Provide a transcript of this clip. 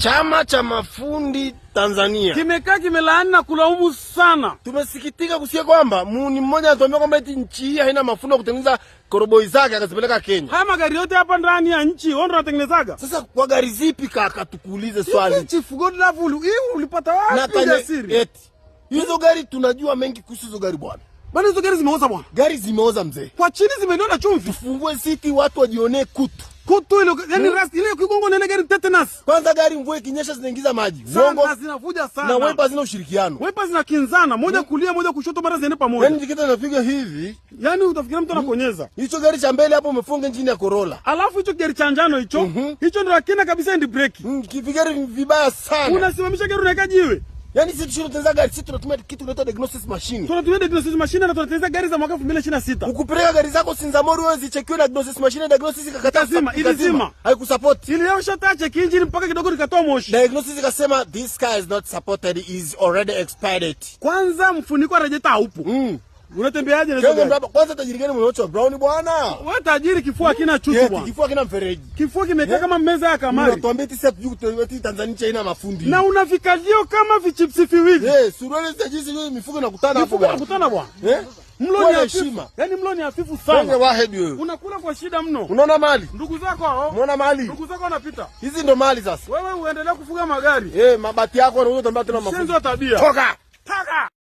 Chama cha mafundi Tanzania kimekaa kimelaani na kulaumu sana. Tumesikitika kusikia kwamba muni mmoja anatuambia kwamba eti nchi hii haina mafundi kutengeneza koroboi zake akazipeleka Kenya. Haya magari yote hapa ndani ya nchi wao ndio wanatengenezaga. Sasa kwa gari zipi kaka, tukuulize swali. Chief Godlove, hii ulipata wapi ile siri? Eti hizo gari tunajua mengi kuhusu hizo gari bwana. Bwana hizo gari zimeoza bwana. Gari zimeoza mzee. Kwa chini zimenona chumvi. Tufungue siti watu wajionee kutu. Kutu ile yani rust ile kigongo na ile gari tetanus. Kwanza gari mvua ikinyesha zinaingiza maji. Uongo zinavuja sana. Na wiper zina ushirikiano. Wiper zinakinzana, moja kulia moja kushoto, mara ziende pamoja. Yaani tiketa inapiga hivi. Yaani utafikiria mtu anakonyeza. Hicho gari cha mbele hapo umefunga injini ya Corolla. Alafu hicho gari cha njano hicho, hicho ndio hakina kabisa end brake. Kivigari vibaya sana. Unasimamisha gari unaweka jiwe. Yaani sisi tunatengeneza gari, sisi tunatumia kitu kinaitwa diagnosis machine. Tunatumia diagnosis machine na tunatengeneza gari za mwaka 2026. Ukupeleka gari zako Sinzamori wewe zichekiwe na diagnosis machine, diagnosis ikakataa ilizima. Haikusupport. Ile yao shata check engine mpaka kidogo likatoa moshi. Diagnosis ikasema this car is not supported, is already expired. Kwanza mfuniko wa radiator haupo. Unatembeaje na gari? Kwanza tajiri gani mnaocho brown bwana? Wewe tajiri kifua hakina chuchu bwana. Kifua kina mfereji. Kifua kimekaa kama meza ya kamari. Unatuambia eti sasa eti Tanzania haina mafundi. Na unafikalio kama vichipsi viwili. Suruali za jinsi hiyo mifuko inakutana hapo bwana. Inakutana bwana. Mlo ni hafifu. Yaani mlo ni hafifu sana. Wewe unakula kwa shida mno. Unaona mali? Ndugu zako hao. Unaona mali? Ndugu zako wanapita. Hizi ndo mali sasa. Wewe uendelee kufuga magari. Mabati yako na wewe utambia tena mafundi. Shenzo tabia. Toka.